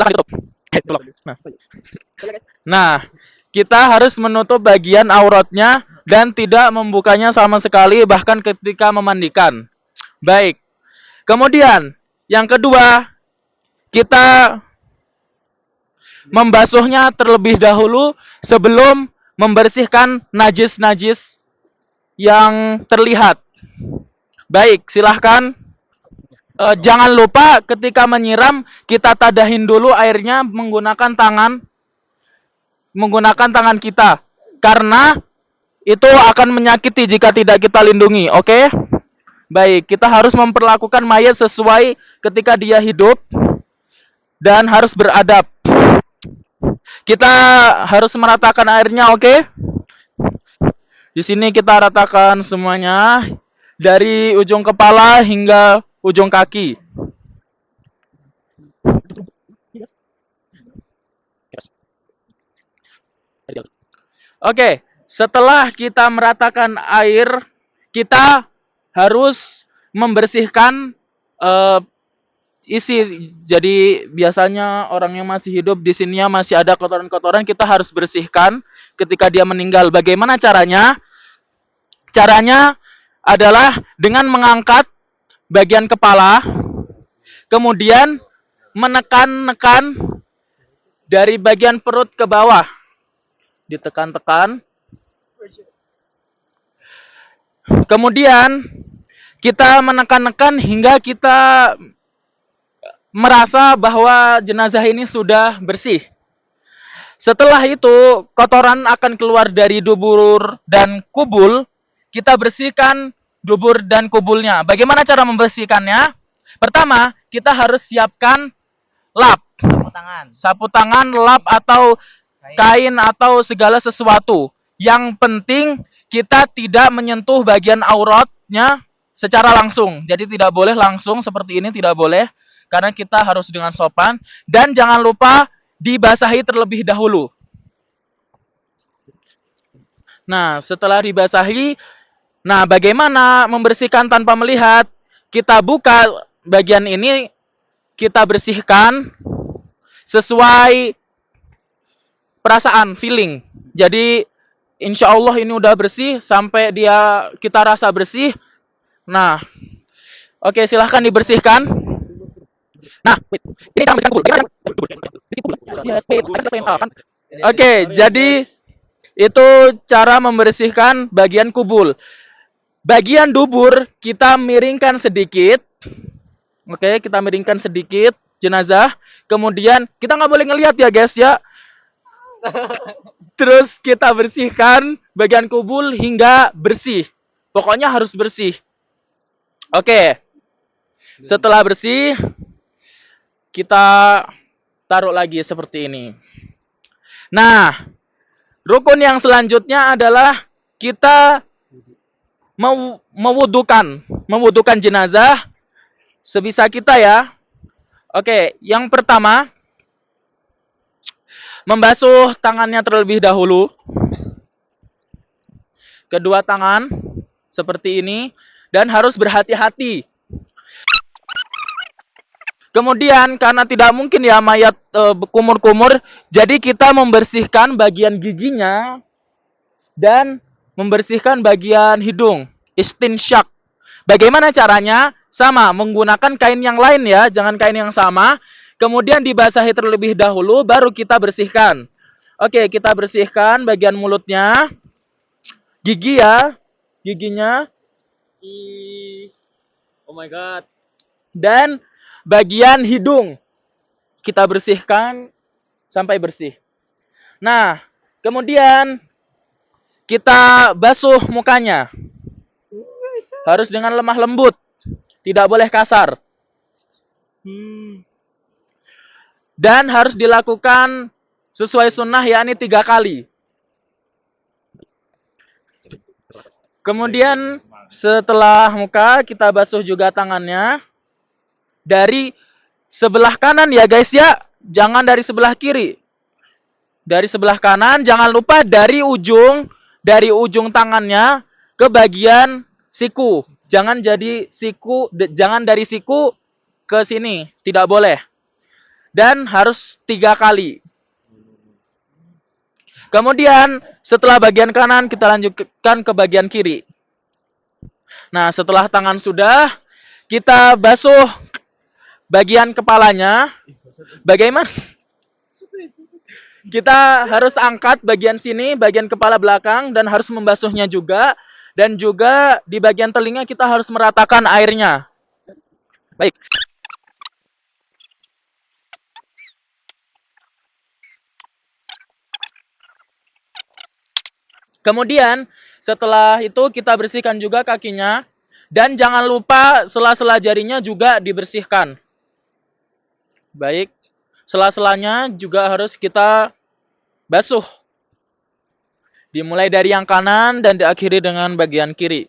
Silahkan tutup. Tolong. Nah, kita harus menutup bagian auratnya dan tidak membukanya sama sekali bahkan ketika memandikan. Baik. Kemudian, yang kedua, kita membasuhnya terlebih dahulu sebelum membersihkan najis-najis yang terlihat. Baik, silahkan. Jangan lupa ketika menyiram kita tadahin dulu airnya menggunakan tangan kita karena itu akan menyakiti jika tidak kita lindungi. Oke? Baik, kita harus memperlakukan mayat sesuai ketika dia hidup dan harus beradab. Kita harus meratakan airnya, oke? Di sini kita ratakan semuanya dari ujung kepala hingga ujung kaki. Oke, setelah kita meratakan air, kita harus membersihkan isi. Jadi biasanya orang yang masih hidup di sininya masih ada kotoran-kotoran, kita harus bersihkan ketika dia meninggal. Bagaimana caranya? Caranya adalah dengan mengangkat bagian kepala, kemudian menekan-nekan dari bagian perut ke bawah. Ditekan-tekan. Kemudian kita menekan-nekan hingga kita merasa bahwa jenazah ini sudah bersih. Setelah itu, kotoran akan keluar dari dubur dan kubul. Kita bersihkan dubur dan kubulnya. Bagaimana cara membersihkannya? Pertama, kita harus siapkan lap. Sapu tangan, lap atau kain atau segala sesuatu. Yang penting kita tidak menyentuh bagian auratnya secara langsung. Jadi tidak boleh langsung seperti ini, tidak boleh. Karena kita harus dengan sopan. Dan jangan lupa dibasahi terlebih dahulu. Nah, setelah dibasahi, nah bagaimana membersihkan tanpa melihat? Kita buka bagian ini, kita bersihkan sesuai perasaan, feeling. Jadi insya Allah ini udah bersih sampai kita rasa bersih. Nah, oke, silahkan dibersihkan. Nah, ini cara membersihkan kubul. Oke, jadi itu cara membersihkan bagian kubul. Bagian dubur kita miringkan sedikit. Oke, kita miringkan sedikit jenazah. Kemudian kita nggak boleh ngelihat ya guys ya. Terus kita bersihkan bagian kubul hingga bersih. Pokoknya harus bersih. Oke. Setelah bersih, kita taruh lagi seperti ini. Nah, rukun yang selanjutnya adalah kita mewudukan jenazah sebisa kita ya. Oke, yang pertama membasuh tangannya terlebih dahulu. Kedua tangan seperti ini dan harus berhati-hati. Kemudian karena tidak mungkin ya mayat kumur-kumur, jadi kita membersihkan bagian giginya dan membersihkan bagian hidung, istinsyak. Bagaimana caranya? Sama, menggunakan kain yang lain ya, jangan kain yang sama. Kemudian dibasahi terlebih dahulu, baru kita bersihkan. Oke, kita bersihkan bagian mulutnya. Gigi ya, giginya. Oh my god. Dan bagian hidung. Kita bersihkan sampai bersih. Nah, kemudian kita basuh mukanya. Harus dengan lemah lembut. Tidak boleh kasar. Dan harus dilakukan sesuai sunnah, yakni 3 kali. Kemudian setelah muka, kita basuh juga tangannya. Dari sebelah kanan ya guys ya. Jangan dari sebelah kiri. Dari sebelah kanan, jangan lupa dari ujung tangannya ke bagian siku. Jangan dari siku ke sini, tidak boleh. dan harus 3 kali. Kemudian setelah bagian kanan kita lanjutkan ke bagian kiri. Nah, setelah tangan sudah, kita basuh bagian kepalanya. Bagaimana? Kita harus angkat bagian sini, bagian kepala belakang, dan harus membasuhnya juga. Dan juga di bagian telinga kita harus meratakan airnya. Baik. Kemudian setelah itu kita bersihkan juga kakinya. Dan jangan lupa sela-sela jarinya juga dibersihkan. Baik. Sela-selanya juga harus kita basuh. Dimulai dari yang kanan dan diakhiri dengan bagian kiri.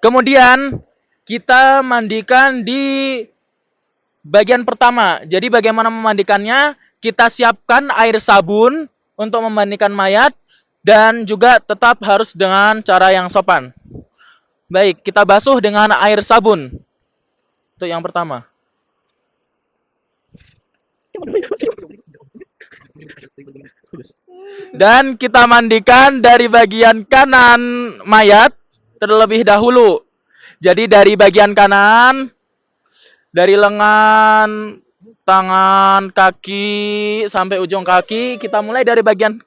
Kemudian kita mandikan di bagian pertama. Jadi bagaimana memandikannya? Kita siapkan air sabun untuk memandikan mayat dan juga tetap harus dengan cara yang sopan. Baik, kita basuh dengan air sabun. Itu yang pertama. Dan kita mandikan dari bagian kanan mayat terlebih dahulu. Jadi dari bagian kanan, dari lengan, tangan, kaki, sampai ujung kaki, kita mulai dari bagian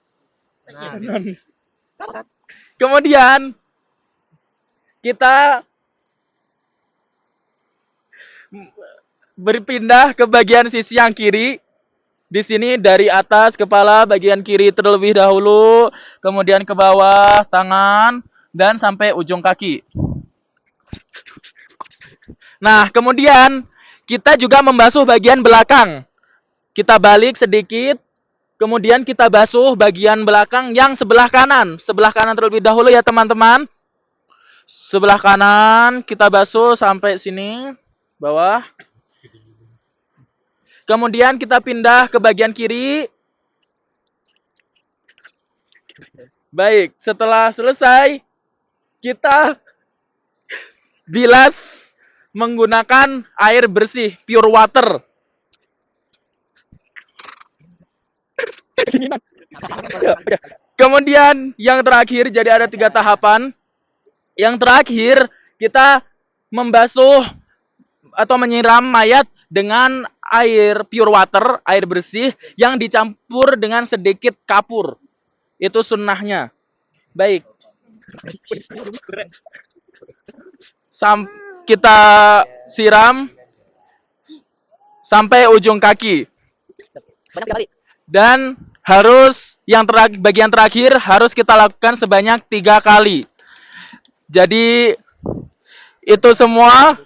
kanan. Kemudian kita berpindah ke bagian sisi yang kiri. Di sini dari atas kepala bagian kiri terlebih dahulu, kemudian ke bawah tangan dan sampai ujung kaki. Nah, kemudian kita juga membasuh bagian belakang. Kita balik sedikit, kemudian kita basuh bagian belakang yang sebelah kanan. Sebelah kanan terlebih dahulu ya teman-teman. Sebelah kanan kita basuh sampai sini, bawah. Kemudian kita pindah ke bagian kiri. Baik, setelah selesai, kita bilas menggunakan air bersih, pure water. Kemudian yang terakhir, jadi ada 3 tahapan. Yang terakhir, kita membasuh atau menyiram mayat dengan air pure water, air bersih, yang dicampur dengan sedikit kapur. Itu sunnahnya. Baik. Kita siram sampai ujung kaki. Dan harus bagian terakhir harus kita lakukan sebanyak 3 kali. Jadi itu semua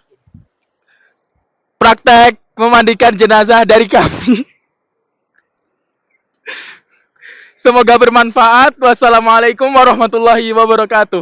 praktek memandikan jenazah dari kami. Semoga bermanfaat. Wassalamualaikum warahmatullahi wabarakatuh.